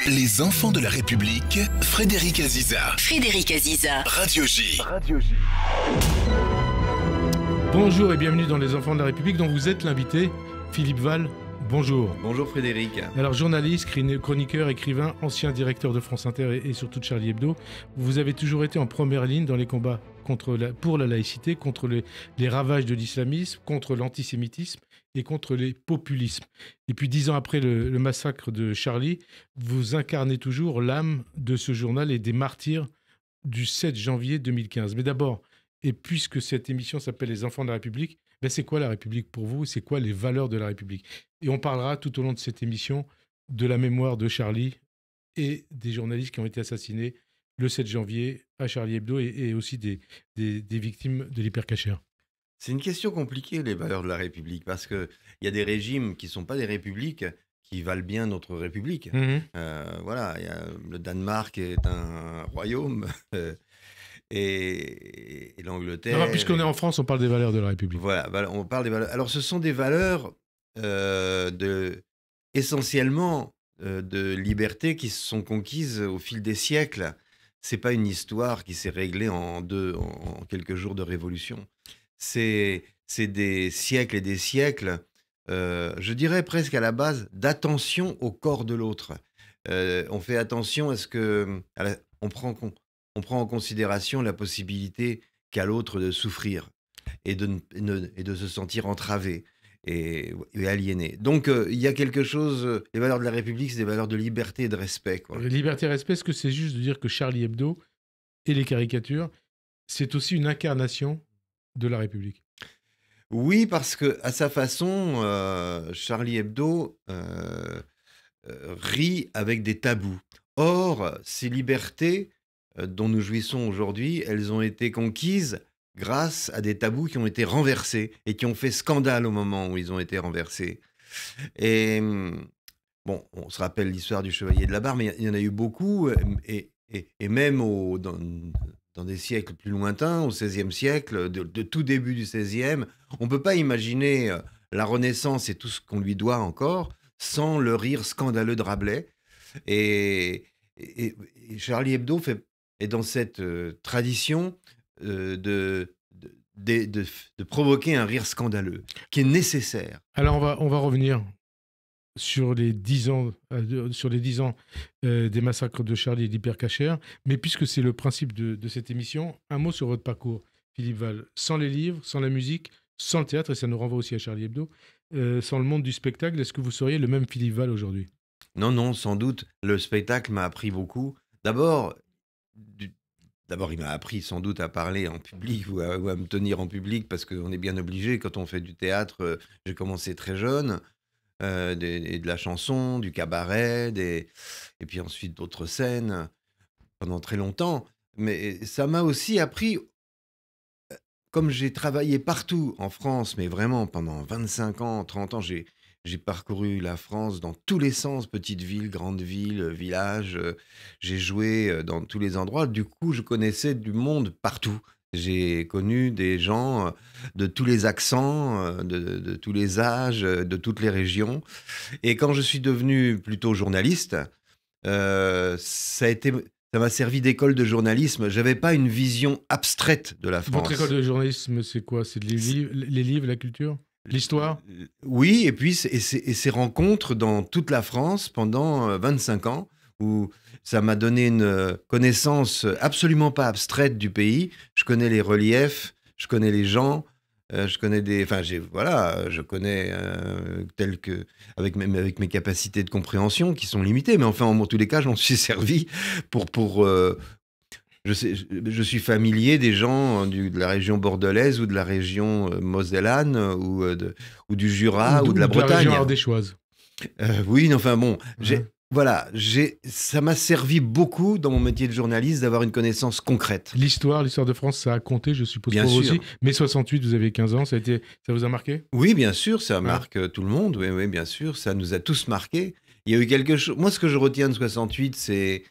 Les enfants de la République, Frédéric Aziza. Frédéric Aziza. Radio J. Bonjour et bienvenue dans Les enfants de la République dont vous êtes l'invité, Philippe Val. Bonjour. Bonjour Frédéric. Alors journaliste, chroniqueur, écrivain, ancien directeur de France Inter et surtout de Charlie Hebdo, vous avez toujours été en première ligne dans les combats pour la laïcité, contre les ravages de l'islamisme, contre l'antisémitisme et contre les populismes. Et puis 10 ans après le massacre de Charlie, vous incarnez toujours l'âme de ce journal et des martyrs du 7 janvier 2015. Mais d'abord, et puisque cette émission s'appelle Les enfants de la République, c'est quoi la République pour vous? C'est quoi les valeurs de la République? Et on parlera tout au long de cette émission de la mémoire de Charlie et des journalistes qui ont été assassinés le 7 janvier à Charlie Hebdo et aussi des victimes de l'hypercachère. C'est une question compliquée, les valeurs de la République, parce qu'il y a des régimes qui ne sont pas des républiques, qui valent bien notre République. Voilà, le Danemark est un royaume, et l'Angleterre... Alors, puisqu'on est en France, on parle des valeurs de la République. Voilà, on parle des valeurs. Alors, ce sont des valeurs essentiellement de liberté qui se sont conquises au fil des siècles. C'est pas une histoire qui s'est réglée en quelques jours de révolution. C'est des siècles et des siècles, je dirais presque à la base, d'attention au corps de l'autre. On fait attention à ce que... on prend en considération la possibilité qu'a l'autre de souffrir et de se sentir entravé et aliéné. Donc, il y a quelque chose... les valeurs de la République, c'est des valeurs de liberté et de respect, quoi. Liberté et respect, est-ce que c'est juste de dire que Charlie Hebdo et les caricatures, c'est aussi une incarnation de la République? Oui, parce que à sa façon, Charlie Hebdo rit avec des tabous. Or, ces libertés dont nous jouissons aujourd'hui, elles ont été conquises grâce à des tabous qui ont été renversés et qui ont fait scandale au moment où ils ont été renversés. Et bon, on se rappelle l'histoire du Chevalier de la Barre, mais il y en a eu beaucoup, et même dans des siècles plus lointains, au XVIe siècle, de tout début du XVIe, on ne peut pas imaginer la Renaissance et tout ce qu'on lui doit encore sans le rire scandaleux de Rabelais. Et Charlie Hebdo est dans cette tradition de provoquer un rire scandaleux, qui est nécessaire. Alors on va revenir sur les 10 ans, des massacres de Charlie et d'hypercachère. Mais puisque c'est le principe de cette émission, un mot sur votre parcours, Philippe Val. Sans les livres, sans la musique, sans le théâtre, et ça nous renvoie aussi à Charlie Hebdo, sans le monde du spectacle, est-ce que vous seriez le même Philippe Val aujourd'hui? Non, sans doute. Le spectacle m'a appris beaucoup. D'abord, il m'a appris sans doute à parler en public ou à me tenir en public, parce qu'on est bien obligé quand on fait du théâtre. J'ai commencé très jeune. Et de la chanson, du cabaret, et puis ensuite d'autres scènes pendant très longtemps. Mais ça m'a aussi appris, comme j'ai travaillé partout en France, mais vraiment pendant 25 ans, 30 ans, j'ai parcouru la France dans tous les sens, petites villes, grandes villes, villages. J'ai joué dans tous les endroits. Du coup, je connaissais du monde partout. J'ai connu des gens de tous les accents, de tous les âges, de toutes les régions. Et quand je suis devenu plutôt journaliste, ça m'a servi d'école de journalisme. Je n'avais pas une vision abstraite de la France. Votre école de journalisme, c'est quoi? C'est les livres, la culture, l'histoire? Oui, et puis ces rencontres dans toute la France pendant 25 ans, où ça m'a donné une connaissance absolument pas abstraite du pays. Je connais les reliefs, je connais les gens, je connais je connais avec mes capacités de compréhension qui sont limitées, mais enfin, en tous les cas, j'en suis servi je suis familier des gens de la région bordelaise ou de la région mosellane ou du Jura ou de la Bretagne. De la région ardéchoise. Oui, enfin bon, voilà, ça m'a servi beaucoup dans mon métier de journaliste d'avoir une connaissance concrète. L'histoire de France, ça a compté, je suppose, bien pour vous sûr. aussi. Mai 68, vous avez 15 ans, ça vous a marqué? Oui, bien sûr, ça marque tout le monde. Oui, bien sûr, ça nous a tous marqués. Il y a eu quelque chose... Moi, ce que je retiens de 68, c'est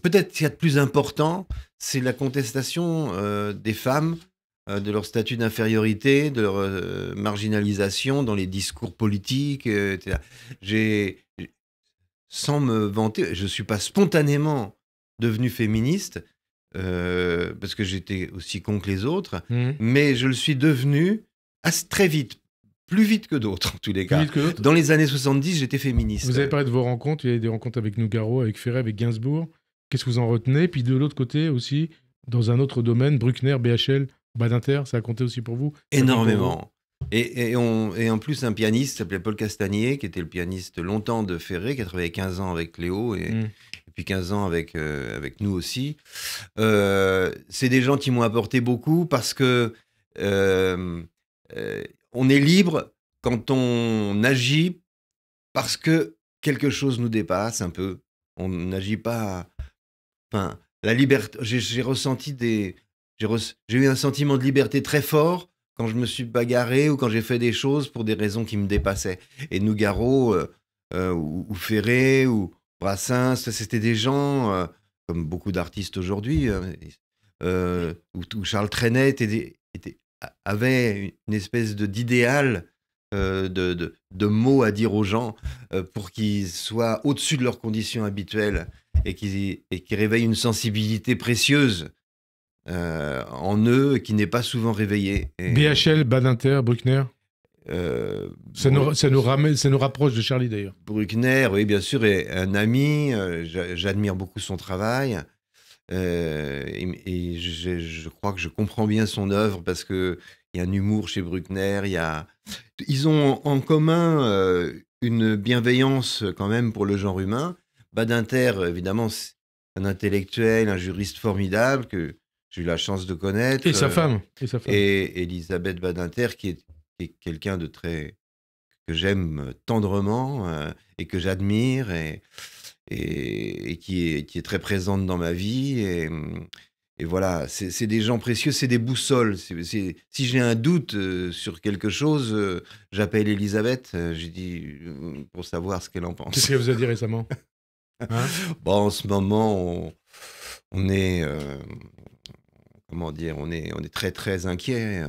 peut-être qu'il y a de plus important, c'est la contestation des femmes de leur statut d'infériorité, de leur marginalisation dans les discours politiques, etc. Sans me vanter, je ne suis pas spontanément devenu féministe, parce que j'étais aussi con que les autres, mais je le suis devenu très vite, plus vite que d'autres en tous les cas. Dans les années 70, j'étais féministe. Vous avez parlé de vos rencontres, il y a des rencontres avec Nougaro, avec Ferré, avec Gainsbourg. Qu'est-ce que vous en retenez? Puis de l'autre côté aussi, dans un autre domaine, Bruckner, BHL, Badinter, ça a compté aussi pour vous? Énormément. Et en plus, un pianiste s'appelait Paul Castagnier, qui était le pianiste longtemps de Ferré, qui a travaillé 15 ans avec Léo, et puis 15 ans avec nous aussi. C'est des gens qui m'ont apporté beaucoup parce que on est libre quand on agit parce que quelque chose nous dépasse un peu. On n'agit pas... Enfin, la liberté... J'ai ressenti j'ai eu un sentiment de liberté très fort quand je me suis bagarré ou quand j'ai fait des choses pour des raisons qui me dépassaient. Et Nougaro, ou Ferré, ou Brassens, c'était des gens, comme beaucoup d'artistes aujourd'hui, où Charles Trenet avait une espèce d'idéal, de mots à dire aux gens pour qu'ils soient au-dessus de leurs conditions habituelles et qui réveillent une sensibilité précieuse en eux qui n'est pas souvent réveillée. BHL, Badinter, Bruckner, ça nous rapproche de Charlie d'ailleurs. Bruckner, oui, bien sûr, est un ami. J'admire beaucoup son travail. Et je crois que je comprends bien son œuvre parce qu'il y a un humour chez Bruckner. Ils ont en commun une bienveillance quand même pour le genre humain. Badinter, évidemment, c'est un intellectuel, un juriste formidable que j'ai eu la chance de connaître. Et sa femme. Et Elisabeth Badinter, qui est quelqu'un de très... que j'aime tendrement et que j'admire et qui est très présente dans ma vie. Et voilà, c'est des gens précieux, c'est des boussoles. Si j'ai un doute sur quelque chose, j'appelle Elisabeth, je dis pour savoir ce qu'elle en pense. Qu'est-ce qu'elle vous a dit récemment? Bon, en ce moment, on est... comment dire, on est très très inquiet.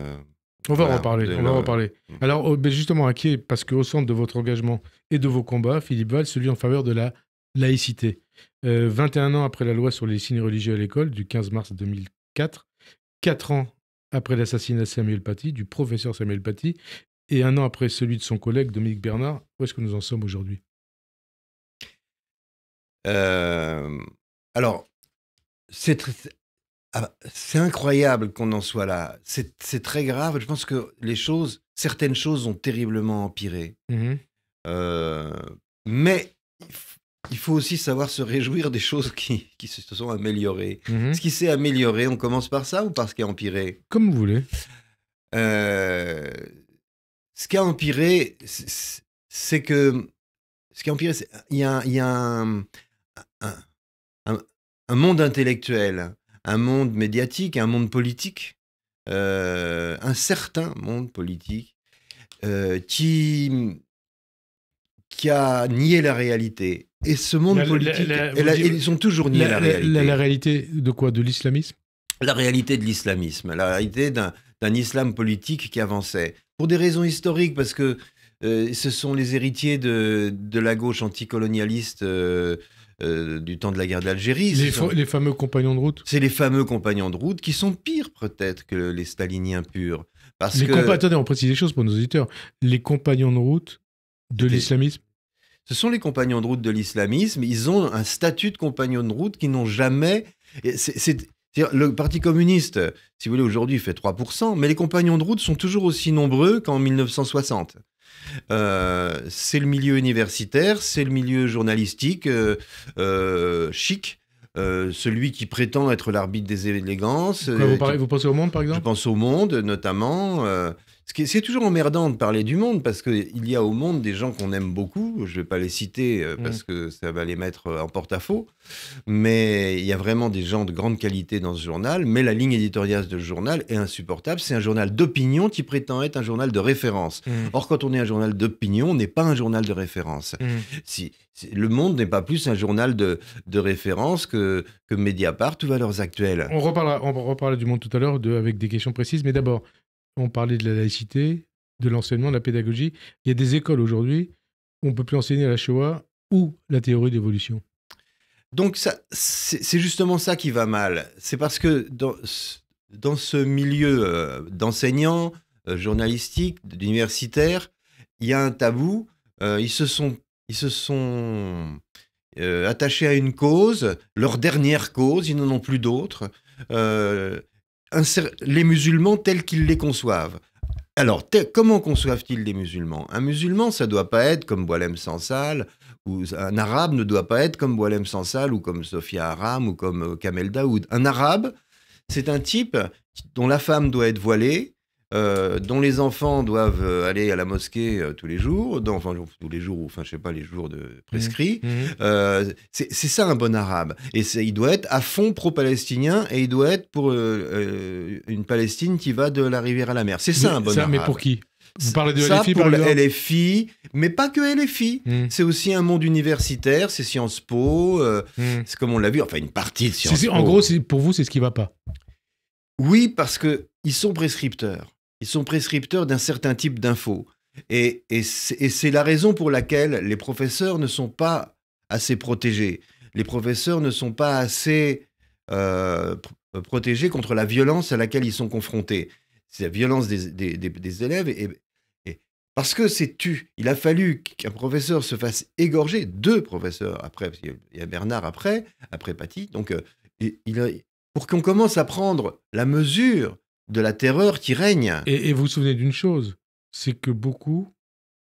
On va en reparler. Alors, justement, inquiet, parce qu'au centre de votre engagement et de vos combats, Philippe Val, celui en faveur de la laïcité. 21 ans après la loi sur les signes religieux à l'école, du 15 mars 2004, 4 ans après l'assassinat de Samuel Paty, du professeur Samuel Paty, et 1 an après celui de son collègue Dominique Bernard, où est-ce que nous en sommes aujourd'hui? Alors, c'est incroyable qu'on en soit là. C'est très grave. Je pense que certaines choses ont terriblement empiré. Mais il faut aussi savoir se réjouir des choses qui se sont améliorées. Ce qui s'est amélioré, on commence par ça ou par ce qui a empiré? Comme vous voulez. Ce qui a empiré, c'est que... Ce qui a empiré, il y a un monde intellectuel, un monde médiatique, un monde politique, un certain monde politique qui a nié la réalité. Et ce monde politique, ils ont toujours nié la réalité. La réalité de quoi? De l'islamisme? La réalité de l'islamisme, la réalité d'un islam politique qui avançait. Pour des raisons historiques, parce que ce sont les héritiers de la gauche anticolonialiste du temps de la guerre d'Algérie. Les fameux compagnons de route. C'est les fameux compagnons de route qui sont pires peut-être que les staliniens purs. Attendez, on précise les choses pour nos auditeurs. Les compagnons de route de l'islamisme. Ce sont les compagnons de route de l'islamisme. Ils ont un statut de compagnons de route qui n'ont jamais... Le Parti communiste, si vous voulez, aujourd'hui, fait 3%, mais les compagnons de route sont toujours aussi nombreux qu'en 1960. C'est le milieu universitaire, c'est le milieu journalistique, chic, celui qui prétend être l'arbitre des élégances. Vous pensez au Monde, par exemple? Je pense au Monde, notamment. C'est toujours emmerdant de parler du monde parce qu'il y a au monde des gens qu'on aime beaucoup. Je ne vais pas les citer parce que ça va les mettre en porte-à-faux. Mais il y a vraiment des gens de grande qualité dans ce journal. Mais la ligne éditoriale de ce journal est insupportable. C'est un journal d'opinion qui prétend être un journal de référence. Or, quand on est un journal d'opinion, on n'est pas un journal de référence. Le Monde n'est pas plus un journal de référence que Mediapart ou Valeurs Actuelles. On reparlera du Monde tout à l'heure avec des questions précises. Mais d'abord, on parlait de la laïcité, de l'enseignement, de la pédagogie. Il y a des écoles aujourd'hui où on ne peut plus enseigner la Shoah ou la théorie d'évolution. Donc, c'est justement ça qui va mal. C'est parce que dans ce milieu d'enseignants, journalistiques, d'universitaires, il y a un tabou. Ils se sont attachés à une cause, leur dernière cause, ils n'en ont plus d'autres. Les musulmans tels qu'ils les conçoivent. Alors, comment conçoivent-ils les musulmans? Un musulman, ça ne doit pas être comme Boualem Sansal, ou un arabe ne doit pas être comme Boualem Sansal, ou comme Sophia Aram, ou comme Kamel Daoud. Un arabe, c'est un type dont la femme doit être voilée, dont les enfants doivent aller à la mosquée tous les jours, tous les jours, enfin je sais pas, les jours prescrits. C'est ça un bon arabe. Et il doit être à fond pro-palestinien et il doit être pour une Palestine qui va de la rivière à la mer. C'est ça un bon arabe. Mais pour qui? Vous parlez de ça LFI pour par le exemple LFI, mais pas que LFI. C'est aussi un monde universitaire, c'est Sciences Po, c'est comme on l'a vu, enfin une partie de Sciences Po. En gros, pour vous, c'est ce qui va pas. Oui, parce qu'ils sont prescripteurs. Ils sont prescripteurs d'un certain type d'infos. Et c'est la raison pour laquelle les professeurs ne sont pas assez protégés. Les professeurs ne sont pas assez protégés contre la violence à laquelle ils sont confrontés. C'est la violence des élèves. Parce que il a fallu qu'un professeur se fasse égorger, 2 professeurs après, parce qu'il y a Bernard après Paty. Donc, pour qu'on commence à prendre la mesure de la terreur qui règne. Et vous vous souvenez d'une chose, c'est que beaucoup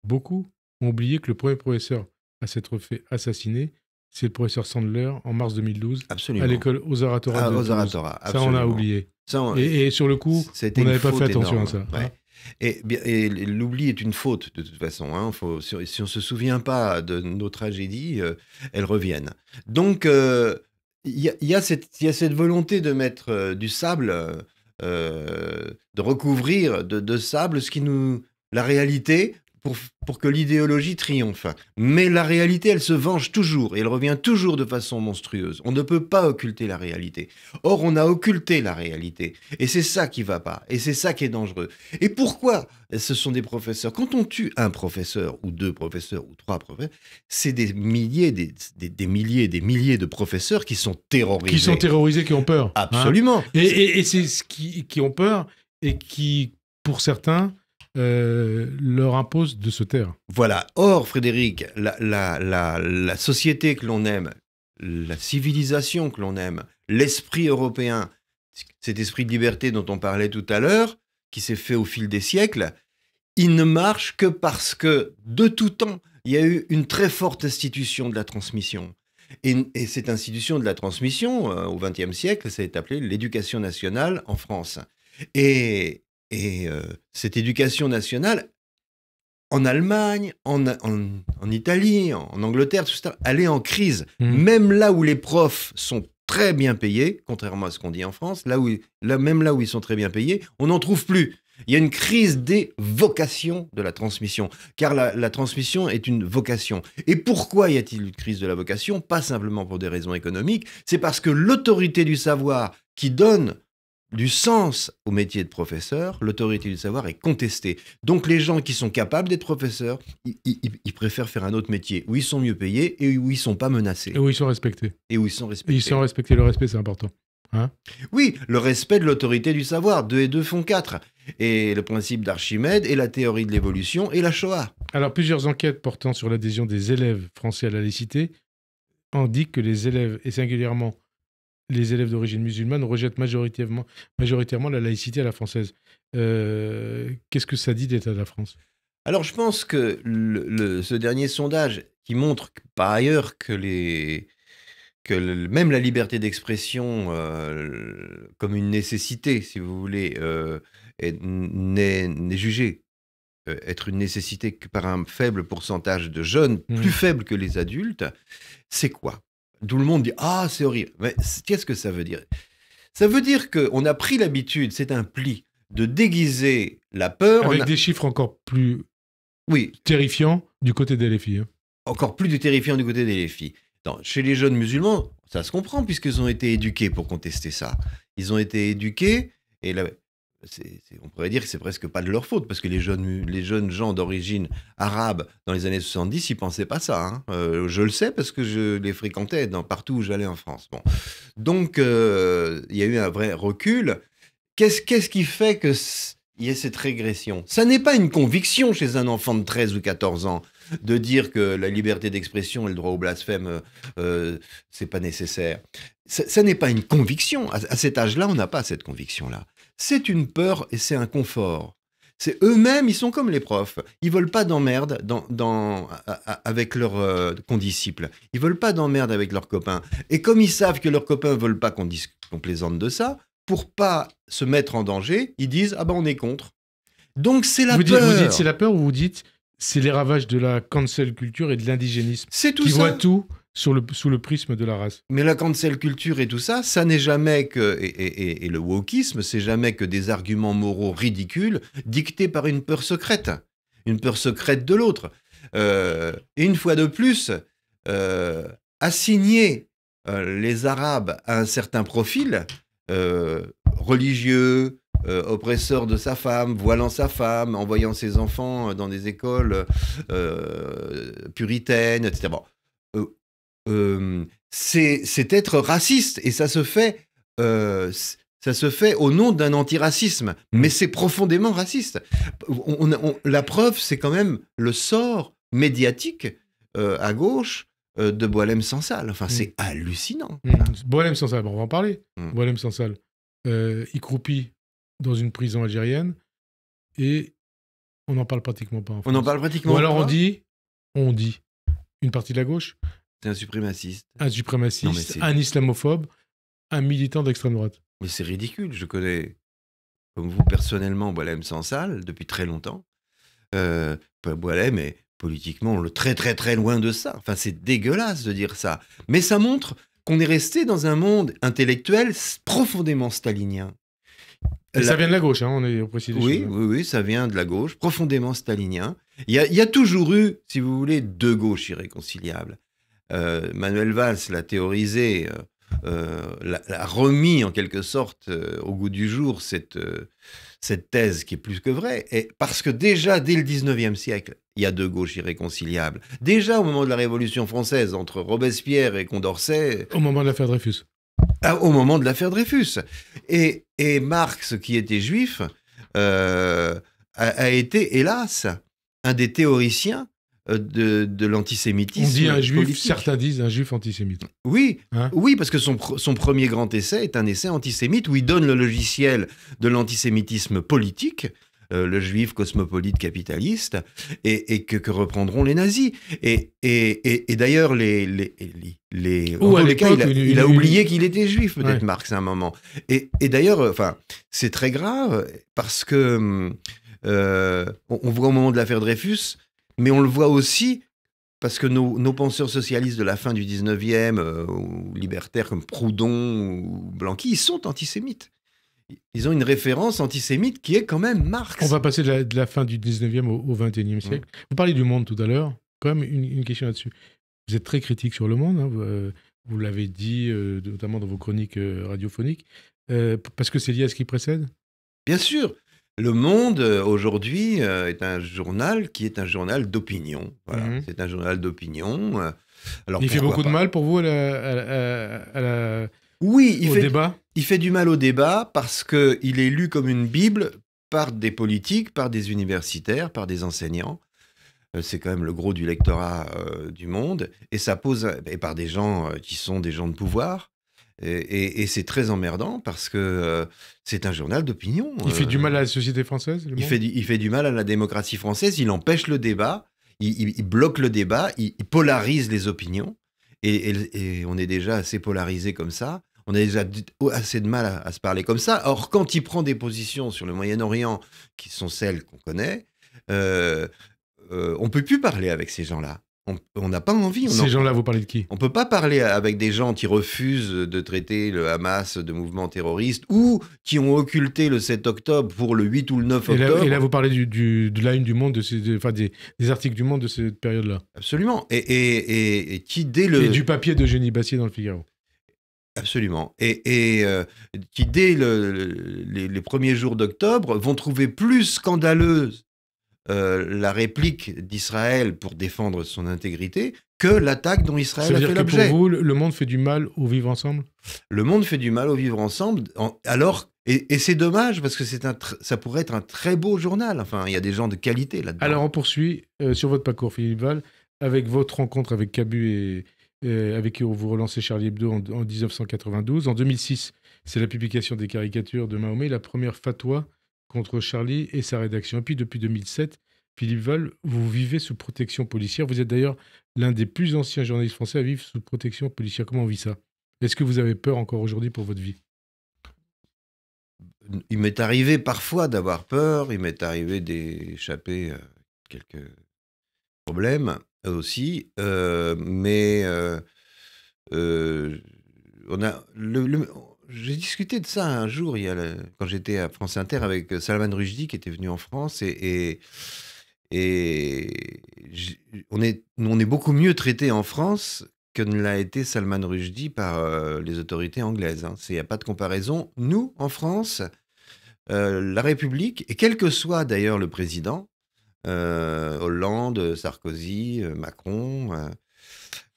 ont oublié que le premier professeur à s'être fait assassiner, c'est le professeur Sandler en mars 2012. Absolument. À l'école Ozaratora de Toulouse. Ça, on a oublié. Et sur le coup, on n'avait pas fait attention à ça. Ouais. Et l'oubli est une faute, de toute façon. Hein. Si on ne se souvient pas de nos tragédies, elles reviennent. Donc, il y a cette volonté de mettre du sable... de recouvrir de sable la réalité pour que l'idéologie triomphe. Mais la réalité, elle se venge toujours et elle revient toujours de façon monstrueuse. On ne peut pas occulter la réalité. Or, on a occulté la réalité. Et c'est ça qui va pas. Et c'est ça qui est dangereux. Et pourquoi ce sont des professeurs? Quand on tue un professeur, ou 2 professeurs, ou 3 professeurs, c'est des milliers, des milliers de professeurs qui sont terrorisés. Qui sont terrorisés, qui ont peur. Absolument. Hein. Et c'est ce qui ont peur et qui, pour certains... leur impose de se taire. Voilà. Or, Frédéric, la société que l'on aime, la civilisation que l'on aime, l'esprit européen, cet esprit de liberté dont on parlait tout à l'heure, qui s'est fait au fil des siècles, il ne marche que parce que, de tout temps, il y a eu une très forte institution de la transmission. Et cette institution de la transmission, au XXe siècle, ça est appelé l'éducation nationale en France. Et cette éducation nationale, en Allemagne, en Italie, en Angleterre, tout ça, elle est en crise. Même là où les profs sont très bien payés, contrairement à ce qu'on dit en France, même là où ils sont très bien payés, on n'en trouve plus. Il y a une crise des vocations de la transmission, car la transmission est une vocation. Et pourquoi y a-t-il une crise de la vocation? Pas simplement pour des raisons économiques, c'est parce que l'autorité du savoir qui donne du sens au métier de professeur, l'autorité du savoir est contestée. Donc les gens qui sont capables d'être professeurs, ils préfèrent faire un autre métier où ils sont mieux payés et où ils ne sont pas menacés. Et où ils sont respectés. Et où ils sont respectés. Et ils sont respectés. Le respect, c'est important. Hein? Oui, le respect de l'autorité du savoir. 2 et 2 font 4. Et le principe d'Archimède et la théorie de l'évolution et la Shoah. Alors, plusieurs enquêtes portant sur l'adhésion des élèves français à la laïcité indiquent que les élèves, et singulièrement les élèves d'origine musulmane, rejettent majoritairement la laïcité à la française. Qu'est-ce que ça dit de l'état de la France? Alors, je pense que ce dernier sondage qui montre par ailleurs que même la liberté d'expression comme une nécessité, si vous voulez, n'est jugé être une nécessité que par un faible pourcentage de jeunes, plus faible que les adultes, c'est quoi? Tout le monde dit « Ah, c'est horrible ». Mais qu'est-ce que ça veut dire? Ça veut dire qu'on a pris l'habitude, c'est un pli, de déguiser la peur... Avec des chiffres encore plus terrifiants du côté des filles. Hein. Encore plus terrifiants du côté des filles. Chez les jeunes musulmans, ça se comprend puisqu'ils ont été éduqués pour contester ça. Ils ont été éduqués et là, on pourrait dire que c'est presque pas de leur faute parce que les jeunes gens d'origine arabe dans les années 70, ils pensaient pas ça. Hein. Je le sais parce que je les fréquentais partout où j'allais en France. Bon. Donc, il y a eu un vrai recul. Qu'est-ce qui fait qu'il y ait cette régression? Ça n'est pas une conviction chez un enfant de 13 ou 14 ans de dire que la liberté d'expression et le droit au blasphème, c'est pas nécessaire. Ça n'est pas une conviction. À cet âge-là, on n'a pas cette conviction-là. C'est une peur et c'est un confort. C'est eux-mêmes, ils sont comme les profs. Ils veulent pas d'emmerde avec leurs condisciples. Ils veulent pas d'emmerde avec leurs copains. Et comme ils savent que leurs copains veulent pas qu'on plaisante de ça, pour pas se mettre en danger, ils disent « Ah ben on est contre ». Donc c'est la peur. Vous dites c'est la peur ou vous dites c'est les ravages de la cancel culture et de l'indigénisme qui voient tout sous le prisme de la race. Mais la cancel culture et tout ça, ça n'est jamais que... Et le wokisme, c'est jamais que des arguments moraux ridicules dictés par une peur secrète de l'autre. Et une fois de plus, assigner les Arabes à un certain profil religieux, oppresseur de sa femme, voilant sa femme, envoyant ses enfants dans des écoles puritaines, etc. Bon. C'est être raciste et ça se fait au nom d'un antiracisme, mais c'est profondément raciste. La preuve, c'est quand même le sort médiatique à gauche de Boualem Sansal. Enfin, c'est hallucinant. Boualem Sansal, bon, on va en parler. Boualem Sansal, il croupit dans une prison algérienne et on n'en parle pratiquement pas en France. On n'en parle pratiquement pas. Ou alors pas. on dit, une partie de la gauche. C'est un suprémaciste. Un suprémaciste, un islamophobe, un militant d'extrême droite. Mais c'est ridicule. Je connais, comme vous personnellement, Boualem Sansal depuis très longtemps. Boualem est politiquement très très très loin de ça. Enfin, c'est dégueulasse de dire ça. Mais ça montre qu'on est resté dans un monde intellectuel profondément stalinien. Ça vient de la gauche, hein, on est au précis des choses. Oui, ça vient de la gauche, profondément stalinien. Il y a toujours eu, si vous voulez, deux gauches irréconciliables. Manuel Valls l'a théorisé, l'a remis en quelque sorte au goût du jour, cette thèse qui est plus que vraie. Et parce que déjà, dès le 19e siècle, il y a deux gauches irréconciliables. Déjà, au moment de la Révolution française, entre Robespierre et Condorcet... Au moment de l'affaire Dreyfus. Au moment de l'affaire Dreyfus. Et Marx, qui était juif, a été, hélas, un des théoriciens de l'antisémitisme. On dit un juif, politique. Certains disent un juif antisémite. Oui, oui, parce que son premier grand essai est un essai antisémite où il donne le logiciel de l'antisémitisme politique, le juif cosmopolite capitaliste, et que reprendront les nazis. Et d'ailleurs, il a oublié qu'il était juif, peut-être, Marx, à un moment. Et d'ailleurs, enfin, c'est très grave, parce que on voit au moment de l'affaire Dreyfus, mais on le voit aussi parce que nos penseurs socialistes de la fin du 19e, ou libertaires comme Proudhon ou Blanqui, ils sont antisémites. Ils ont une référence antisémite qui est quand même Marx. On va passer de la fin du 19e au 21e siècle. Vous parliez du Monde tout à l'heure. Quand même, une question là-dessus. Vous êtes très critique sur le Monde, hein, vous l'avez dit, notamment dans vos chroniques radiophoniques, parce que c'est lié à ce qui précède ? Bien sûr. Le Monde, aujourd'hui, est un journal qui est un journal d'opinion. Voilà. C'est un journal d'opinion. Alors, il fait beaucoup de mal pour vous oui, au débat ? Il fait du mal au débat parce qu'il est lu comme une Bible par des politiques, par des universitaires, par des enseignants. C'est quand même le gros du lectorat du Monde. Et ça pose... Et par des gens qui sont des gens de pouvoir. Et c'est très emmerdant parce que c'est un journal d'opinion. Il fait du mal à la société française, le Monde ? Il fait du mal à la démocratie française. Il empêche le débat. Il bloque le débat. Il polarise les opinions. Et on est déjà assez polarisé comme ça. On a déjà assez de mal à se parler comme ça. Or, quand il prend des positions sur le Moyen-Orient, qui sont celles qu'on connaît, on peut plus parler avec ces gens-là. On n'a pas envie. Ces gens-là, vous parlez de qui? On peut pas parler avec des gens qui refusent de traiter le Hamas de mouvement terroriste ou qui ont occulté le 7 octobre pour le 8 ou le 9 octobre. Et là, vous parlez de la une du Monde, des articles du Monde de cette période-là. Absolument. Et qui, dès le... Et du papier d'Eugénie Bassier dans le Figaro. Absolument. Et qui, dès les premiers jours d'octobre, vont trouver plus scandaleuse la réplique d'Israël pour défendre son intégrité que l'attaque dont Israël a fait l'objet. Ça veut dire que pour vous, le monde fait du mal au vivre ensemble? Le monde fait du mal au vivre ensemble, alors... Et c'est dommage, parce que ça pourrait être un très beau journal. Enfin, il y a des gens de qualité là-dedans. Alors, on poursuit sur votre parcours, Philippe Val, avec votre rencontre avec Cabu avec qui vous relancez Charlie Hebdo en 1992. En 2006, c'est la publication des caricatures de Mahomet, la première fatwa contre Charlie et sa rédaction. Et puis, depuis 2007, Philippe Val, vous vivez sous protection policière. Vous êtes d'ailleurs l'un des plus anciens journalistes français à vivre sous protection policière. Comment on vit ça? Est-ce que vous avez peur encore aujourd'hui pour votre vie? Il m'est arrivé parfois d'avoir peur, il m'est arrivé d'échapper à quelques problèmes aussi, mais j'ai discuté de ça un jour, quand j'étais à France Inter avec Salman Rushdie qui était venu en France, et on est beaucoup mieux traités en France que ne l'a été Salman Rushdie par les autorités anglaises. Il n'y a pas de comparaison. Nous, en France, la République, et quel que soit d'ailleurs le président, Hollande, Sarkozy, Macron,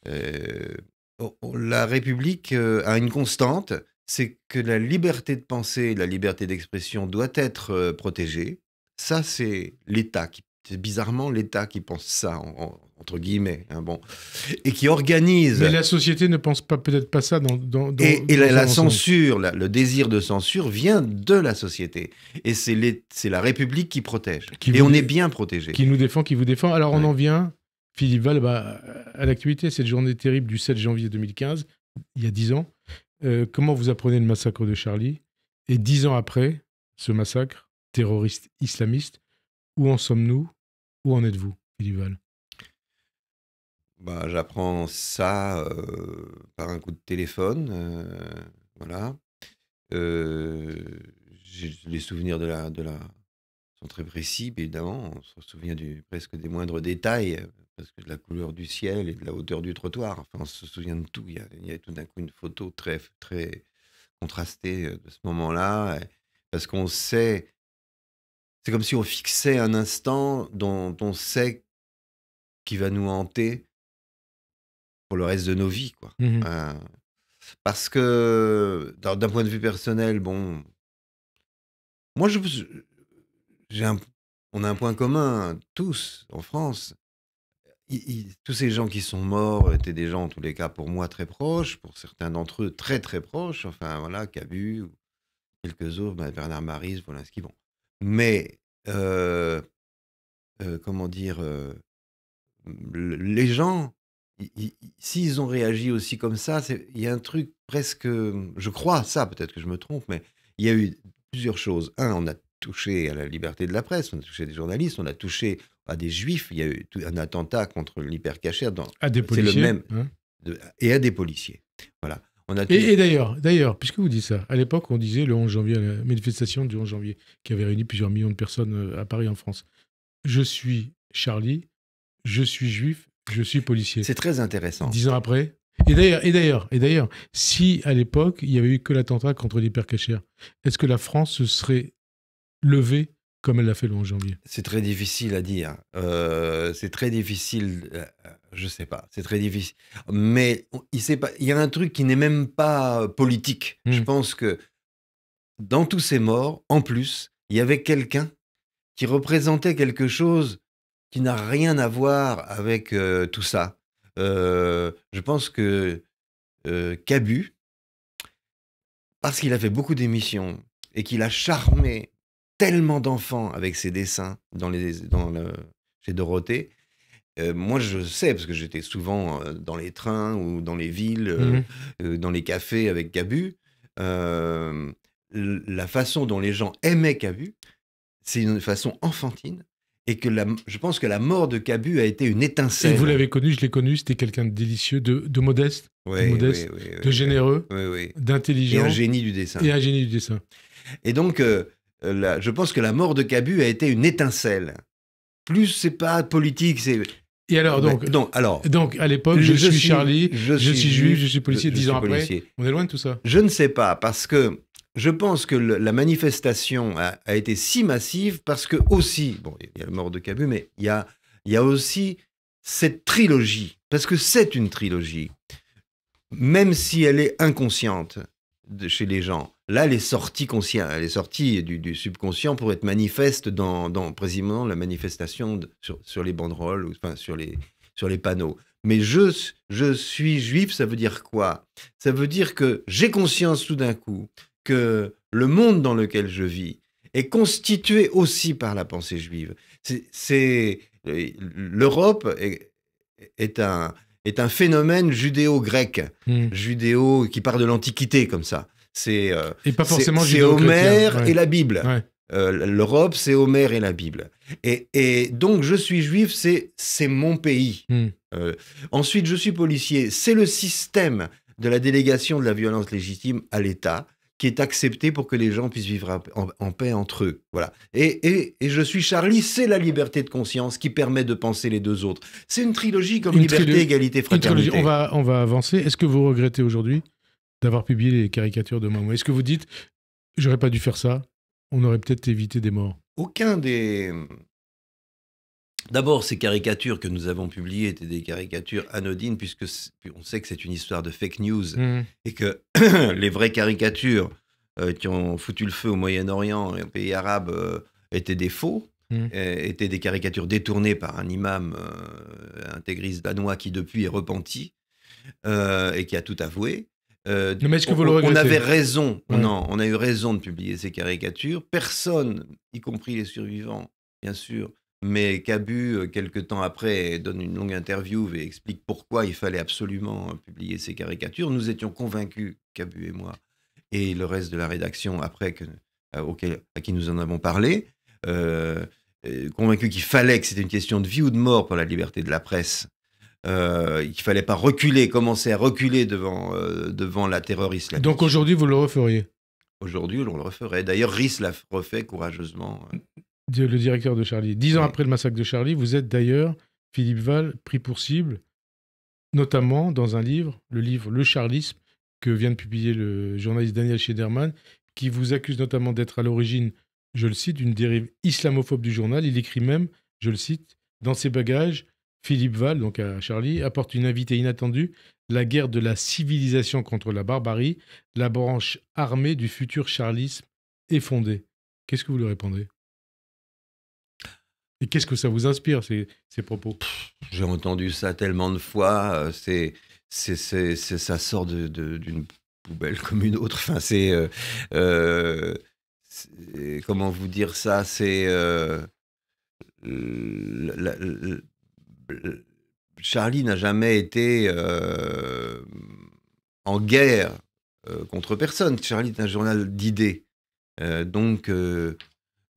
la République a une constante, c'est que la liberté de penser, la liberté d'expression doit être protégée. Ça, c'est l'État c'est bizarrement l'État qui pense ça, entre guillemets, bon, et qui organise. Mais la société ne pense peut-être pas ça et la censure, le désir de censure vient de la société. Et c'est la République qui protège. Et on est bien protégé. Qui nous défend, qui vous défend. Alors on en vient, Philippe Val, à l'actualité, cette journée terrible du 7 janvier 2015, il y a 10 ans. Comment vous apprenez le massacre de Charlie? Et 10 ans après ce massacre terroriste islamiste, où en sommes-nous? Où en êtes-vous, Philippe Val? J'apprends ça par un coup de téléphone. Voilà. Les souvenirs sont très précis, évidemment. On se souvient presque des moindres détails, parce que de la couleur du ciel et de la hauteur du trottoir. Enfin, on se souvient de tout. Il y a tout d'un coup une photo très, très contrastée de ce moment-là, parce qu'on sait... C'est comme si on fixait un instant dont on sait qu'il va nous hanter pour le reste de nos vies, quoi. Mmh. Parce que, d'un point de vue personnel, bon... Moi, on a un point commun, tous, en France. Tous ces gens qui sont morts étaient des gens, en tous les cas, pour moi, très proches. Pour certains d'entre eux, très, très proches. Enfin, voilà, Cabu, ou quelques autres, Bernard Maris, Wolinski, bon. Mais... comment dire, les gens, s'ils ont réagi aussi comme ça, il y a un truc presque, je crois ça, peut-être que je me trompe, mais il y a eu plusieurs choses. On a touché à la liberté de la presse, on a touché à des journalistes, on a touché à des juifs, il y a eu un attentat contre l'hypercachère. À des policiers. C'est le même. Et à des policiers. Voilà. Et d'ailleurs, puisque vous dites ça, à l'époque, on disait le 11 janvier, la manifestation du 11 janvier, qui avait réuni plusieurs millions de personnes à Paris, en France. Je suis Charlie, je suis juif, je suis policier. C'est très intéressant. 10 ans après. Et d'ailleurs, si à l'époque, il n'y avait eu que l'attentat contre l'hypercachère, est-ce que la France se serait levée comme elle l'a fait le 11 janvier? C'est très difficile à dire. C'est très difficile. Je sais pas. C'est très difficile. Mais il y a un truc qui n'est même pas politique. Je pense que dans tous ces morts, en plus, il y avait quelqu'un qui représentait quelque chose qui n'a rien à voir avec tout ça. Je pense que Cabu, parce qu'il a fait beaucoup d'émissions et qu'il a charmé tellement d'enfants avec ses dessins chez Dorothée, moi, je sais, parce que j'étais souvent dans les trains ou dans les villes, dans les cafés avec Cabu, la façon dont les gens aimaient Cabu, c'est une façon enfantine. Et que je pense que la mort de Cabu a été une Et étincelle. vous l'avez connu, je l'ai connu, c'était quelqu'un de délicieux, de modeste, Oui, modeste, oui, de généreux, oui, oui. Et d'intelligent. un génie du dessin. Et un génie du dessin. Et donc, je pense que la mort de Cabu a été une étincelle. Plus c'est pas politique, c'est... Et alors, donc à l'époque, je suis Charlie, je suis juif, je suis policier, 10 ans après. On est loin de tout ça. Je ne sais pas, parce que je pense que la manifestation a été si massive parce que aussi, bon, il y a la mort de Cabu, mais il y a aussi cette trilogie, parce que c'est une trilogie, même si elle est inconsciente chez les gens. Là, elle est sortie du subconscient pour être manifeste dans précisément la manifestation sur les banderoles, enfin sur les panneaux. Mais je suis juif, ça veut dire quoi? Ça veut dire que j'ai conscience tout d'un coup que le monde dans lequel je vis est constitué aussi par la pensée juive. L'Europe est un phénomène judéo-grec, judéo qui part de l'Antiquité comme ça. Et pas forcément c'est Homère ouais. et la Bible. Ouais. L'Europe, c'est Homère et la Bible. Et donc, je suis juif, c'est mon pays. Ensuite, je suis policier. C'est le système de la délégation de la violence légitime à l'État qui est accepté pour que les gens puissent vivre en paix entre eux. Voilà. Et je suis Charlie, c'est la liberté de conscience qui permet de penser les deux autres. C'est une trilogie comme liberté, égalité, fraternité. On va avancer. Est-ce que vous regrettez aujourd'hui d'avoir publié les caricatures de Maman? Est-ce que vous dites, j'aurais pas dû faire ça, on aurait peut-être évité des morts? Aucun des... D'abord, ces caricatures que nous avons publiées étaient des caricatures anodines, puisque on sait que c'est une histoire de fake news, et que les vraies caricatures qui ont foutu le feu au Moyen-Orient et aux pays arabes étaient des faux, étaient des caricatures détournées par un imam intégriste danois qui depuis est repenti et qui a tout avoué. Mais est-ce que vous le regrettez? On avait raison, non, on a eu raison de publier ces caricatures. Personne, y compris les survivants, bien sûr, mais Cabu, quelque temps après, donne une longue interview et explique pourquoi il fallait absolument publier ces caricatures. Nous étions convaincus, Cabu et moi, et le reste de la rédaction après, à qui nous en avons parlé, convaincus qu'il fallait, que c'était une question de vie ou de mort pour la liberté de la presse. Il ne fallait pas commencer à reculer devant la terreur islamique. Donc aujourd'hui, vous le referiez? Aujourd'hui, on le referait. D'ailleurs, Riss l'a refait courageusement. Le directeur de Charlie. 10 ans après le massacre de Charlie, vous êtes d'ailleurs, Philippe Val, pris pour cible, notamment dans un livre, le livre Le Charlisme, que vient de publier le journaliste Daniel Schneiderman, qui vous accuse notamment d'être à l'origine, je le cite, d'une dérive islamophobe du journal. Il écrit même, je le cite, dans ses bagages, Philippe Val, donc à Charlie, apporte une invitée inattendue, la guerre de la civilisation contre la barbarie, la branche armée du futur charlisme est fondée. Qu'est-ce que vous lui répondez? Et qu'est-ce que ça vous inspire, ces propos? J'ai entendu ça tellement de fois, ça sort d'une poubelle comme une autre. Enfin, comment vous dire ça? Charlie n'a jamais été en guerre contre personne. Charlie est un journal d'idées. Donc,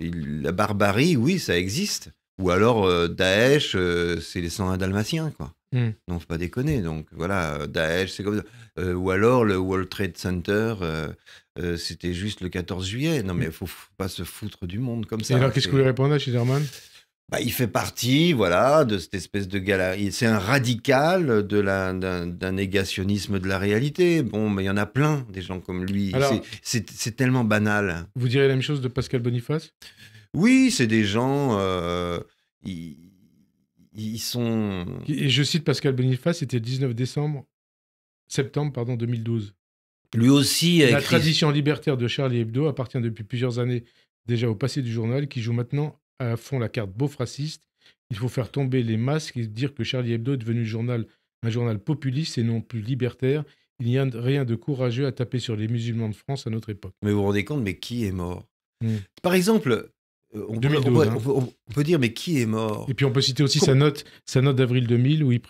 la barbarie, oui, ça existe. Ou alors, Daesh, c'est les 101 Dalmatiens, quoi. Non, faut pas déconner. Donc, voilà, Daesh, c'est comme ça. Ou alors, le World Trade Center, c'était juste le 14 juillet. Non, mais il faut pas se foutre du monde comme ça. Et alors, qu'est-ce que vous lui répondez à Schneiderman? Il fait partie, voilà, de cette espèce de galerie. C'est un radical d'un négationnisme de la réalité. Bon, mais il y en a plein, des gens comme lui. C'est tellement banal. Vous direz la même chose de Pascal Boniface? Oui, c'est des gens... ils sont... Et je cite Pascal Boniface, c'était le 19 septembre 2012. Lui aussi... La tradition libertaire de Charlie Hebdo appartient depuis plusieurs années déjà au passé du journal, qui joue maintenant à fond la carte beauf raciste. Il faut faire tomber les masques et dire que Charlie Hebdo est devenu un journal populiste et non plus libertaire. Il n'y a rien de courageux à taper sur les musulmans de France à notre époque. Mais vous vous rendez compte, mais qui est mort? Par exemple, on, 2012, hein. on peut dire, mais qui est mort? Et puis on peut citer aussi sa note d'avril 2000 où il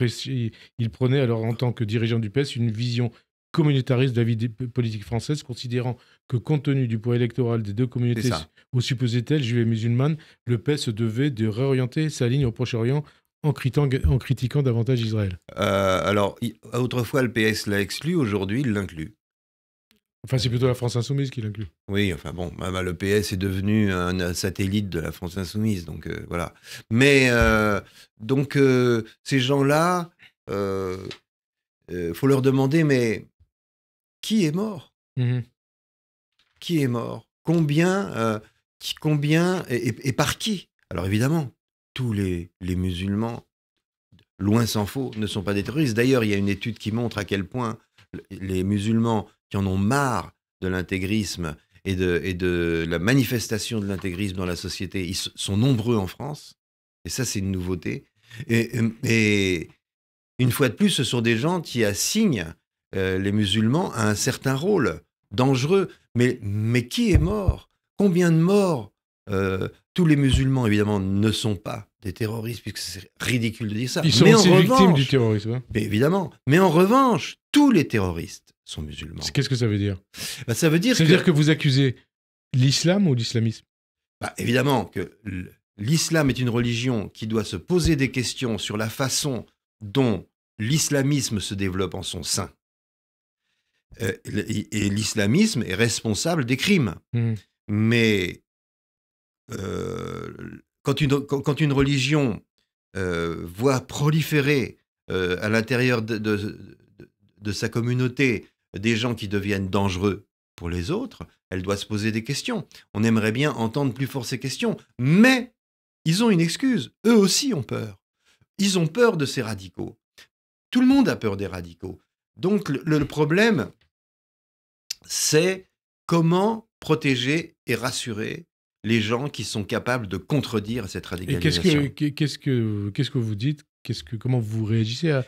prenait, alors en tant que dirigeant du PS, une vision communautariste de la vie politique française, considérant que compte tenu du poids électoral des deux communautés, aussi supposait-elle, juive et musulmane, le PS devait de réorienter sa ligne au Proche-Orient en critiquant davantage Israël. Alors, autrefois, le PS l'a exclu, aujourd'hui, il l'inclut. Enfin, c'est plutôt la France Insoumise qui l'inclut. Oui, enfin bon, le PS est devenu un satellite de la France Insoumise, donc voilà. Mais, ces gens-là, faut leur demander, mais qui est mort? Qui est mort? Combien et par qui? Alors évidemment, tous les musulmans, loin s'en faut, ne sont pas des terroristes. D'ailleurs, il y a une étude qui montre à quel point les musulmans qui en ont marre de l'intégrisme et de la manifestation de l'intégrisme dans la société, ils sont nombreux en France. Et ça, c'est une nouveauté. Et une fois de plus, ce sont des gens qui assignent les musulmans à un certain rôle dangereux. Mais qui est mort? Combien de morts? Tous les musulmans, évidemment, ne sont pas des terroristes, puisque c'est ridicule de dire ça. Ils sont aussi victimes du terrorisme. Hein. Mais évidemment. Mais en revanche, tous les terroristes sont musulmans. Qu'est-ce que ça veut dire? Ça veut dire que vous accusez l'islam ou l'islamisme? Évidemment que l'islam est une religion qui doit se poser des questions sur la façon dont l'islamisme se développe en son sein. Et l'islamisme est responsable des crimes. Mais quand une religion voit proliférer à l'intérieur de sa communauté des gens qui deviennent dangereux pour les autres, elle doit se poser des questions. On aimerait bien entendre plus fort ces questions, mais ils ont une excuse. Eux aussi ont peur. Ils ont peur de ces radicaux. Tout le monde a peur des radicaux. Donc le problème, c'est comment protéger et rassurer les gens qui sont capables de contredire cette radicalisation. Et qu'est-ce que vous dites? Comment vous réagissez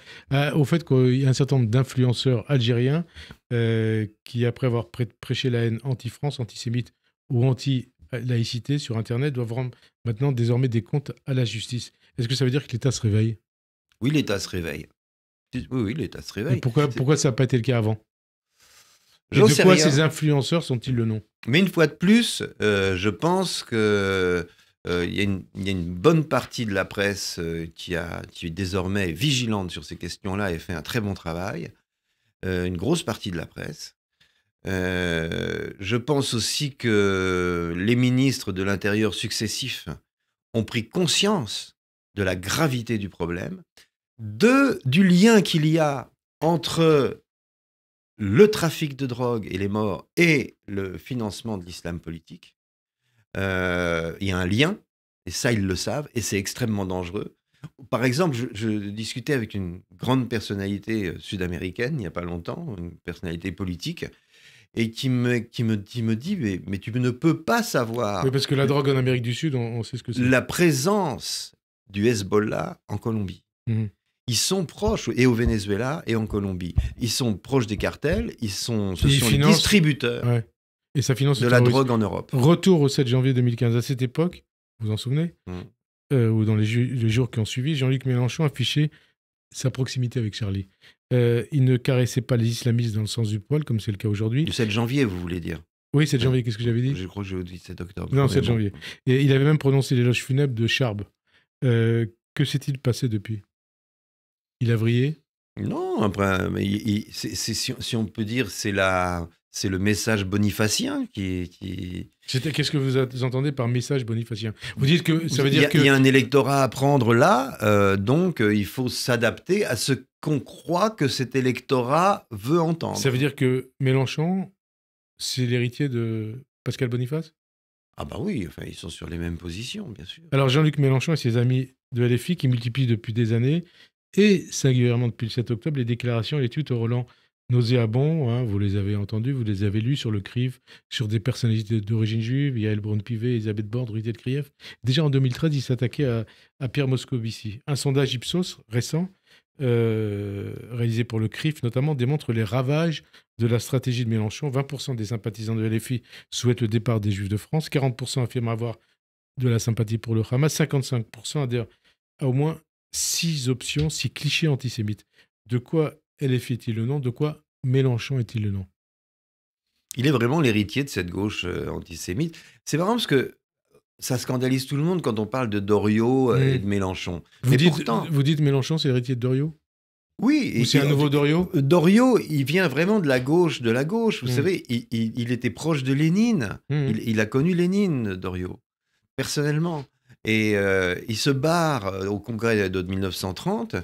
au fait qu'il y a un certain nombre d'influenceurs algériens qui, après avoir prêché la haine anti-France, antisémite ou anti-laïcité sur Internet, doivent rendre maintenant désormais des comptes à la justice? Est-ce que ça veut dire que l'État se réveille? Oui, l'État se réveille. Oui, l'État se réveille. Et pourquoi ça n'a pas été le cas avant? Et de quoi ces influenceurs sont-ils le nom? Mais une fois de plus, je pense que il y a une bonne partie de la presse qui est désormais vigilante sur ces questions-là et fait un très bon travail. Une grosse partie de la presse. Je pense aussi que les ministres de l'Intérieur successifs ont pris conscience de la gravité du problème, du lien qu'il y a entre le trafic de drogue et les morts et le financement de l'islam politique. Il y a un lien, et ça ils le savent, et c'est extrêmement dangereux. Par exemple, je discutais avec une grande personnalité sud-américaine il n'y a pas longtemps, une personnalité politique, et qui me dit mais tu ne peux pas savoir... Oui, parce que la drogue en Amérique du Sud, on sait ce que c'est. La présence du Hezbollah en Colombie. Ils sont proches, et au Venezuela et en Colombie. Ils sont proches des cartels, ce sont les distributeurs et ça finance de la drogue en Europe. Retour au 7 janvier 2015. À cette époque, vous vous en souvenez, ou dans les jours qui ont suivi, Jean-Luc Mélenchon affichait sa proximité avec Charlie. Il ne caressait pas les islamistes dans le sens du poil, comme c'est le cas aujourd'hui. Du 7 janvier, vous voulez dire? Oui, 7 janvier, qu'est-ce que j'avais dit? Je crois que j'ai dit 7 octobre. Non, 7 janvier. Et il avait même prononcé l'éloge funèbre de Charb. Que s'est-il passé depuis? Il a vrillé? Non, après, mais si on peut dire, c'est le message bonifacien qui... Qu'est-ce que vous entendez par message bonifacien? Vous dites que ça veut dire qu'il y a un électorat à prendre là, donc il faut s'adapter à ce qu'on croit que cet électorat veut entendre. Ça veut dire que Mélenchon, c'est l'héritier de Pascal Boniface? Ah bah oui, enfin, ils sont sur les mêmes positions, bien sûr. Alors Jean-Luc Mélenchon et ses amis de LFI qui multiplient depuis des années, et singulièrement depuis le 7 octobre, les déclarations et les tweets au Roland nauséabonds, hein, vous les avez entendus, vous les avez lus sur le CRIF, sur des personnalités d'origine juive, Yael Braun-Pivet, Elisabeth Borne, Rudy Krief. Déjà en 2013, il s'attaquait à Pierre Moscovici. Un sondage Ipsos récent, réalisé pour le CRIF notamment, démontre les ravages de la stratégie de Mélenchon. 20% des sympathisants de LFI souhaitent le départ des Juifs de France, 40% affirment avoir de la sympathie pour le Hamas. 55% adhèrent à au moins 6 options, 6 clichés antisémites. De quoi LFI est-il le nom? De quoi Mélenchon est-il le nom? Il est vraiment l'héritier de cette gauche antisémite. C'est marrant parce que ça scandalise tout le monde quand on parle de Doriot et de Mélenchon. Vous dites Mélenchon, c'est l'héritier de Doriot? Oui. Ou c'est un nouveau Doriot? Doriot, il vient vraiment de la gauche. Vous savez, il était proche de Lénine. Il a connu Lénine, Doriot, personnellement. Et il se barre au congrès de 1930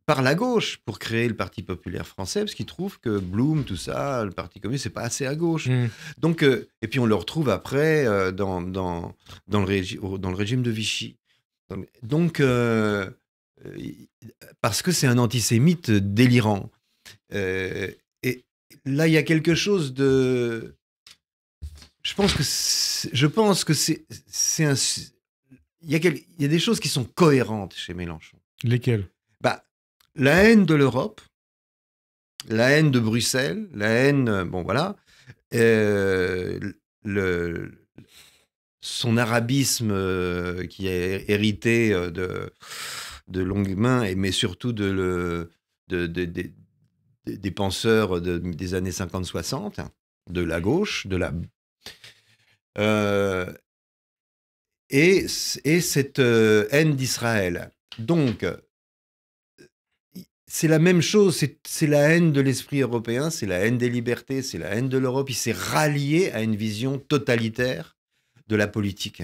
par la gauche pour créer le Parti populaire français, parce qu'il trouve que Blum, tout ça, le Parti communiste, c'est pas assez à gauche. Donc, et puis on le retrouve après dans le régime de Vichy. Donc, parce que c'est un antisémite délirant. Et là, il y a quelque chose de... Je pense que c'est un... Il y a des choses qui sont cohérentes chez Mélenchon. Lesquelles? La haine de l'Europe, la haine de Bruxelles, la haine... Bon, voilà. Son arabisme qui est hérité de longue main, mais surtout des penseurs des années 50-60, de la gauche, et cette haine d'Israël. Donc, c'est la même chose, c'est la haine de l'esprit européen, c'est la haine des libertés, c'est la haine de l'Europe. Il s'est rallié à une vision totalitaire de la politique.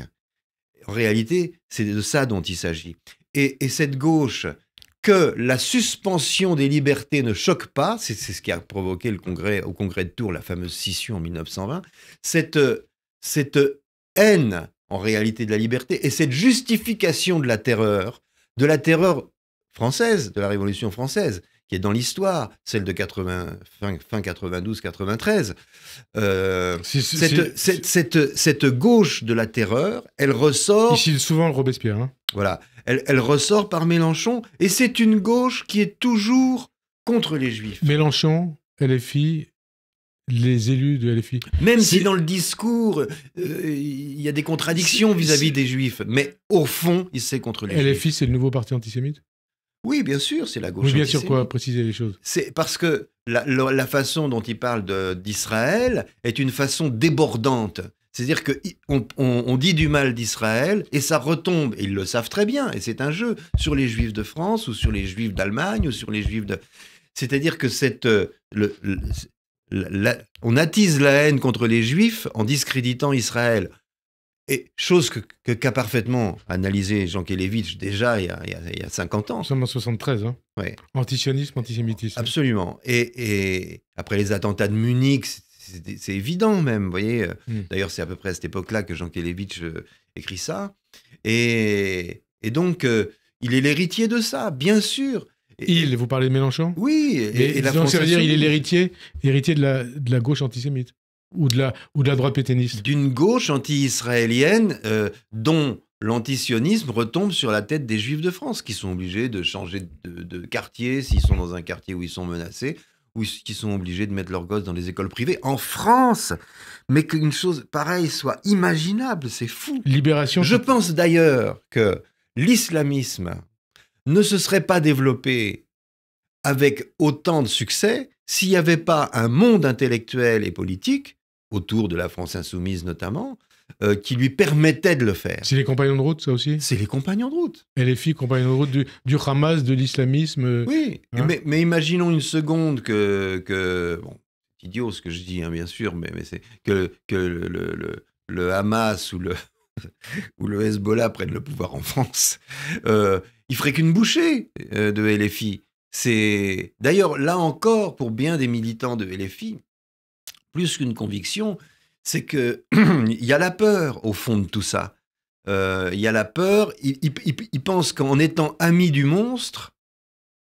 En réalité, c'est de ça dont il s'agit. Et cette gauche, que la suspension des libertés ne choque pas, c'est ce qui a provoqué au congrès de Tours, la fameuse scission en 1920, cette haine, en réalité, de la liberté, et cette justification de la terreur française, de la Révolution française, qui est dans l'histoire, celle de fin 92-93. Cette gauche de la terreur, elle ressort... Ici, souvent le Robespierre. Hein. Voilà. Elle ressort par Mélenchon, et c'est une gauche qui est toujours contre les Juifs. Mélenchon, LFI, les élus de LFI. Même si dans le discours, il y a des contradictions vis-à-vis des Juifs, mais au fond, c'est contre les Juifs. LFI, c'est le nouveau parti antisémite? Oui, bien sûr, c'est la gauche antisémite. Oui, bien sûr, quoi, préciser les choses. C'est parce que la façon dont il parle d'Israël est une façon débordante. C'est-à-dire qu'on dit du mal d'Israël et ça retombe, et ils le savent très bien, et c'est un jeu, sur les Juifs de France ou sur les Juifs d'Allemagne ou sur les Juifs de... C'est-à-dire que on attise la haine contre les Juifs en discréditant Israël. Et chose qu'a parfaitement analysé Jean Kelevitch déjà il y a 50 ans. Nous sommes en 73, hein. Ouais. Antisionisme, antisémitisme. Absolument. Et après les attentats de Munich, c'est évident même, vous voyez. D'ailleurs, c'est à peu près à cette époque-là que Jean Kelevitch écrit ça. Et donc, il est l'héritier de ça, bien sûr. Vous parlez de Mélenchon? Oui. Et donc, ça veut dire qu'il est l'héritier de la gauche antisémite ou de la droite pétainiste. D'une gauche anti-israélienne dont l'antisionisme retombe sur la tête des Juifs de France, qui sont obligés de changer de quartier s'ils sont dans un quartier où ils sont menacés, ou qui sont obligés de mettre leurs gosses dans les écoles privées en France. Mais qu'une chose pareille soit imaginable, c'est fou. Libération. Je pense d'ailleurs que l'islamisme ne se serait pas développé avec autant de succès s'il n'y avait pas un monde intellectuel et politique, autour de la France insoumise notamment, qui lui permettait de le faire. C'est les compagnons de route, ça aussi? C'est les compagnons de route. LFI, compagnons de route du Hamas, de l'islamisme. Oui, hein? mais imaginons une seconde que bon, c'est idiot ce que je dis, hein, bien sûr, mais c'est que le Hamas ou le Hezbollah prennent le pouvoir en France. Il ferait qu'une bouchée de LFI. D'ailleurs, là encore, pour bien des militants de LFI, plus qu'une conviction, c'est qu'il y a la peur au fond de tout ça. Il y a la peur. Ils pensent qu'en étant amis du monstre,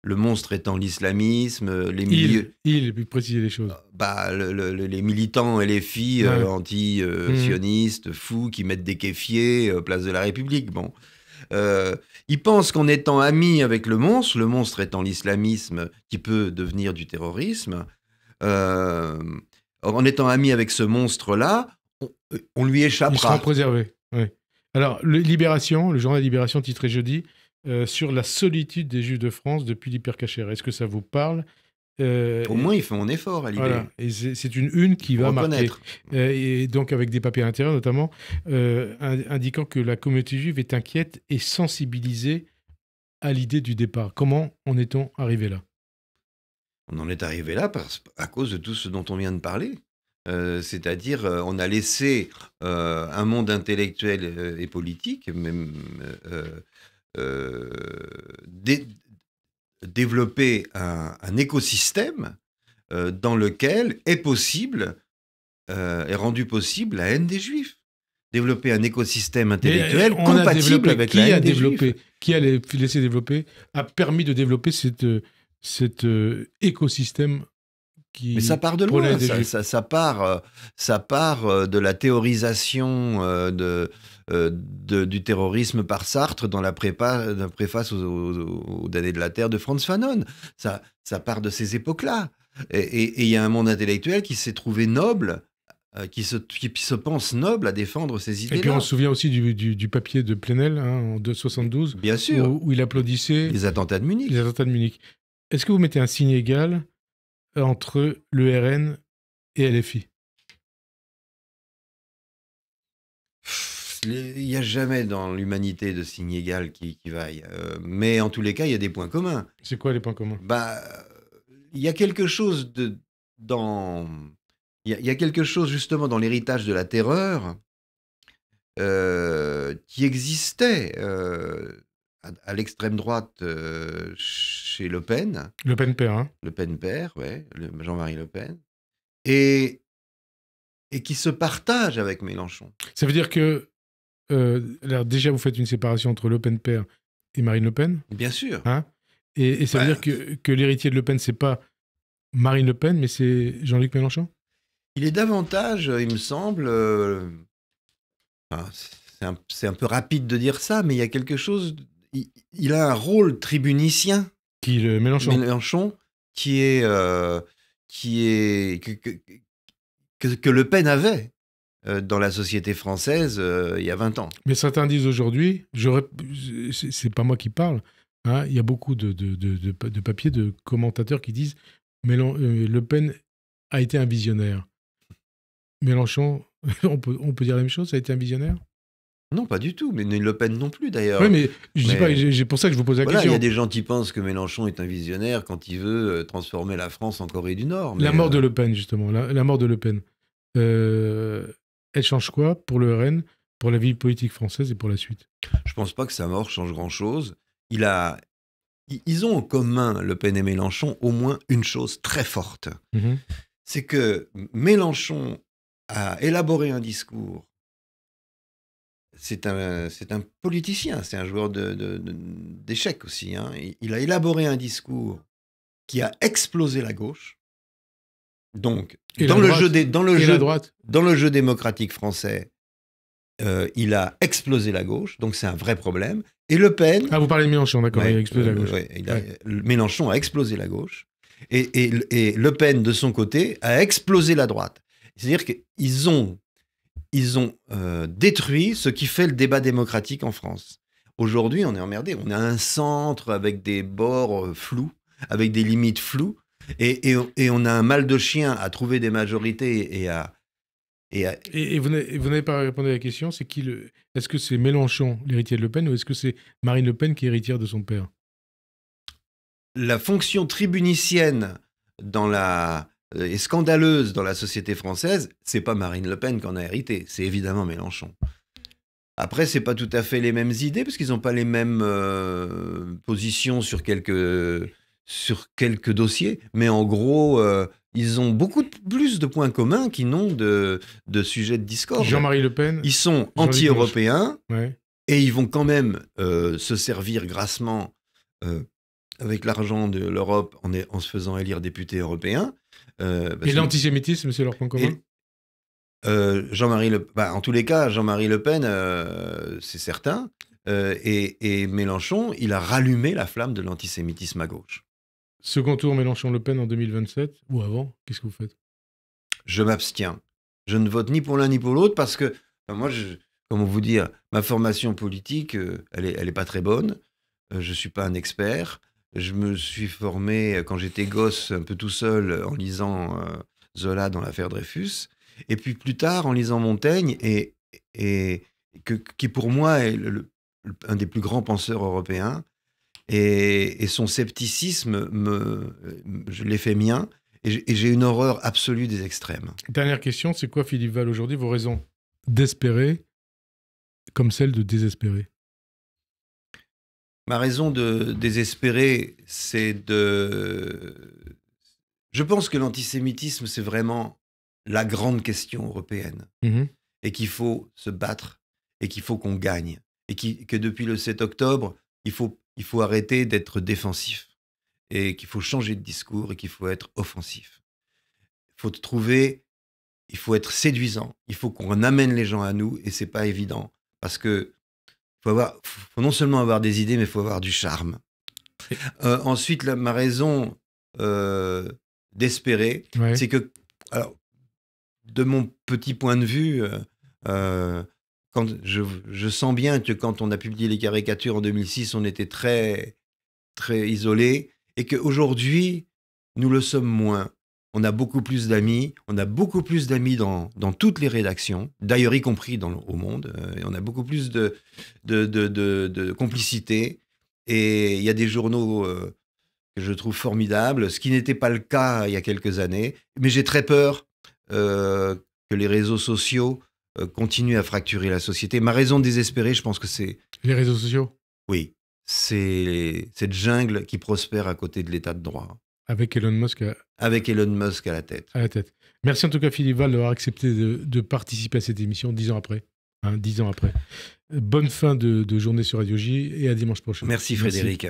le monstre étant l'islamisme, les milieux... Il peut préciser les choses. Les militants LFI anti-sionistes, fous, qui mettent des kéfiers place de la République. Bon. Ils pensent qu'en étant amis avec le monstre étant l'islamisme qui peut devenir du terrorisme, en étant amis avec ce monstre-là, on lui échappera. Il sera préservé. Oui. Alors, Libération, le journal Libération titrait jeudi sur la solitude des Juifs de France depuis l'hypercachère. Est-ce que ça vous parle? Au moins, ils font un effort à Libé. Voilà, et c'est une une qui va marquer. Reconnaître. Et donc avec des papiers à l'intérieur notamment, indiquant que la communauté juive est inquiète et sensibilisée à l'idée du départ. Comment en est-on arrivé là? On en est arrivé là à cause de tout ce dont on vient de parler. C'est-à-dire, on a laissé un monde intellectuel et politique, même développer un écosystème dans lequel est rendu possible la haine des Juifs. Développer un écosystème intellectuel compatible avec la haine des Juifs. Qui a laissé développer, a permis de développer cet écosystème qui... Mais ça part de loin, ça part de la théorisation du terrorisme par Sartre dans la préface aux damnés de la Terre de Frantz Fanon. Ça part de ces époques-là. Et il y a un monde intellectuel qui s'est trouvé noble, qui se pense noble à défendre ces idées-là. Et puis on se souvient aussi du papier de Plenel en 1972, bien sûr, où il applaudissait les attentats de Munich. Est-ce que vous mettez un signe égal entre le RN et LFI? Il n'y a jamais dans l'humanité de signe égal qui vaille. Mais en tous les cas, il y a des points communs. C'est quoi les points communs? Il y a quelque chose il y a quelque chose justement dans l'héritage de la terreur qui existait à l'extrême droite chez Le Pen. Le Pen père, hein? Le Pen père, ouais, Jean-Marie Le Pen. Et qui se partage avec Mélenchon. Ça veut dire que alors déjà, vous faites une séparation entre Le Pen père et Marine Le Pen? Bien sûr. Hein? Et ça veut dire que l'héritier de Le Pen, c'est pas Marine Le Pen, mais c'est Jean-Luc Mélenchon? Il est davantage, il me semble... c'est un peu rapide de dire ça, mais il y a quelque chose... Il a un rôle tribunicien. Qui, le Mélenchon? Mélenchon, que Le Pen avait dans la société française il y a 20 ans. Mais certains disent aujourd'hui, c'est pas moi qui parle, hein, il y a beaucoup de papiers, de commentateurs qui disent Le Pen a été un visionnaire. Mélenchon, on peut dire la même chose, ça a été un visionnaire? Non, pas du tout, mais Le Pen non plus d'ailleurs. Oui, mais je dis pas, c'est pour ça que je vous pose la question. Il y a des gens qui pensent que Mélenchon est un visionnaire quand il veut transformer la France en Corée du Nord. La mort de Le Pen, justement, la mort de Le Pen, elle change quoi pour le RN, pour la vie politique française et pour la suite? Je pense pas que sa mort change grand-chose. Ils ont en commun, Le Pen et Mélenchon, au moins une chose très forte. Mm-hmm. C'est que Mélenchon a élaboré un discours. C'est un politicien, c'est un joueur d'échecs aussi. Hein. Il a élaboré un discours qui a explosé la gauche. Donc, dans le jeu démocratique français, il a explosé la gauche, donc c'est un vrai problème. Et Le Pen... Ah, vous parlez de Mélenchon, d'accord, il a explosé la gauche. Mélenchon a explosé la gauche, et Le Pen, de son côté, a explosé la droite. C'est-à-dire qu'ils ont détruit ce qui fait le débat démocratique en France. Aujourd'hui, on est emmerdé. On a un centre avec des bords flous, avec des limites floues, et on a un mal de chien à trouver des majorités Et vous n'avez pas répondu à la question, c'est est-ce que c'est Mélenchon, l'héritier de Le Pen, ou est-ce que c'est Marine Le Pen qui est héritière de son père? La fonction tribunicienne est scandaleuse dans la société française, c'est pas Marine Le Pen qu'en a hérité, c'est évidemment Mélenchon. Après, c'est pas tout à fait les mêmes idées, parce qu'ils n'ont pas les mêmes positions sur quelques dossiers, mais en gros... ils ont beaucoup plus de points communs qu'ils n'ont de sujets de discorde. Jean-Marie Le Pen. Ils sont anti-européens, ouais. Et ils vont quand même se servir grassement avec l'argent de l'Europe en se faisant élire député européen. Et l'antisémitisme, c'est leur point commun? En tous les cas, Jean-Marie Le Pen, c'est certain. Et Mélenchon, il a rallumé la flamme de l'antisémitisme à gauche. Second tour Mélenchon-Le Pen en 2027 ou avant, qu'est-ce que vous faites? Je m'abstiens. Je ne vote ni pour l'un ni pour l'autre parce que moi, comment vous dire, ma formation politique, elle est pas très bonne. Je suis pas un expert. Je me suis formé quand j'étais gosse, un peu tout seul, en lisant Zola dans l'affaire Dreyfus. Et puis plus tard, en lisant Montaigne, et qui pour moi est un des plus grands penseurs européens. Et son scepticisme, je l'ai fait mien. Et j'ai une horreur absolue des extrêmes. Dernière question, c'est quoi, Philippe Val, aujourd'hui, vos raisons d'espérer comme celle de désespérer? Ma raison de désespérer, c'est de... Je pense que l'antisémitisme, c'est vraiment la grande question européenne. Et qu'il faut se battre, et qu'il faut qu'on gagne. Et que depuis le 7 octobre, il faut arrêter d'être défensif. Et qu'il faut changer de discours, et qu'il faut être offensif. Il faut être séduisant. Il faut qu'on amène les gens à nous, et c'est pas évident. Parce que faut non seulement avoir des idées, mais il faut avoir du charme. Ensuite, ma raison d'espérer, c'est que, alors, de mon petit point de vue, quand je sens bien que quand on a publié les caricatures en 2006, on était très, très isolés, et qu'aujourd'hui, nous le sommes moins. On a beaucoup plus d'amis, dans toutes les rédactions, d'ailleurs y compris au Monde, et on a beaucoup plus de complicité, et il y a des journaux que je trouve formidables, ce qui n'était pas le cas il y a quelques années, mais j'ai très peur que les réseaux sociaux continuent à fracturer la société. Ma raison de désespérer, je pense que c'est... Les réseaux sociaux? Oui, c'est cette jungle qui prospère à côté de l'état de droit. Avec Elon Musk à la tête. Merci en tout cas, Philippe Val, d'avoir accepté de participer à cette émission 10 ans après. 10 ans après. Bonne fin de journée sur Radio J et à dimanche prochain. Merci Frédéric.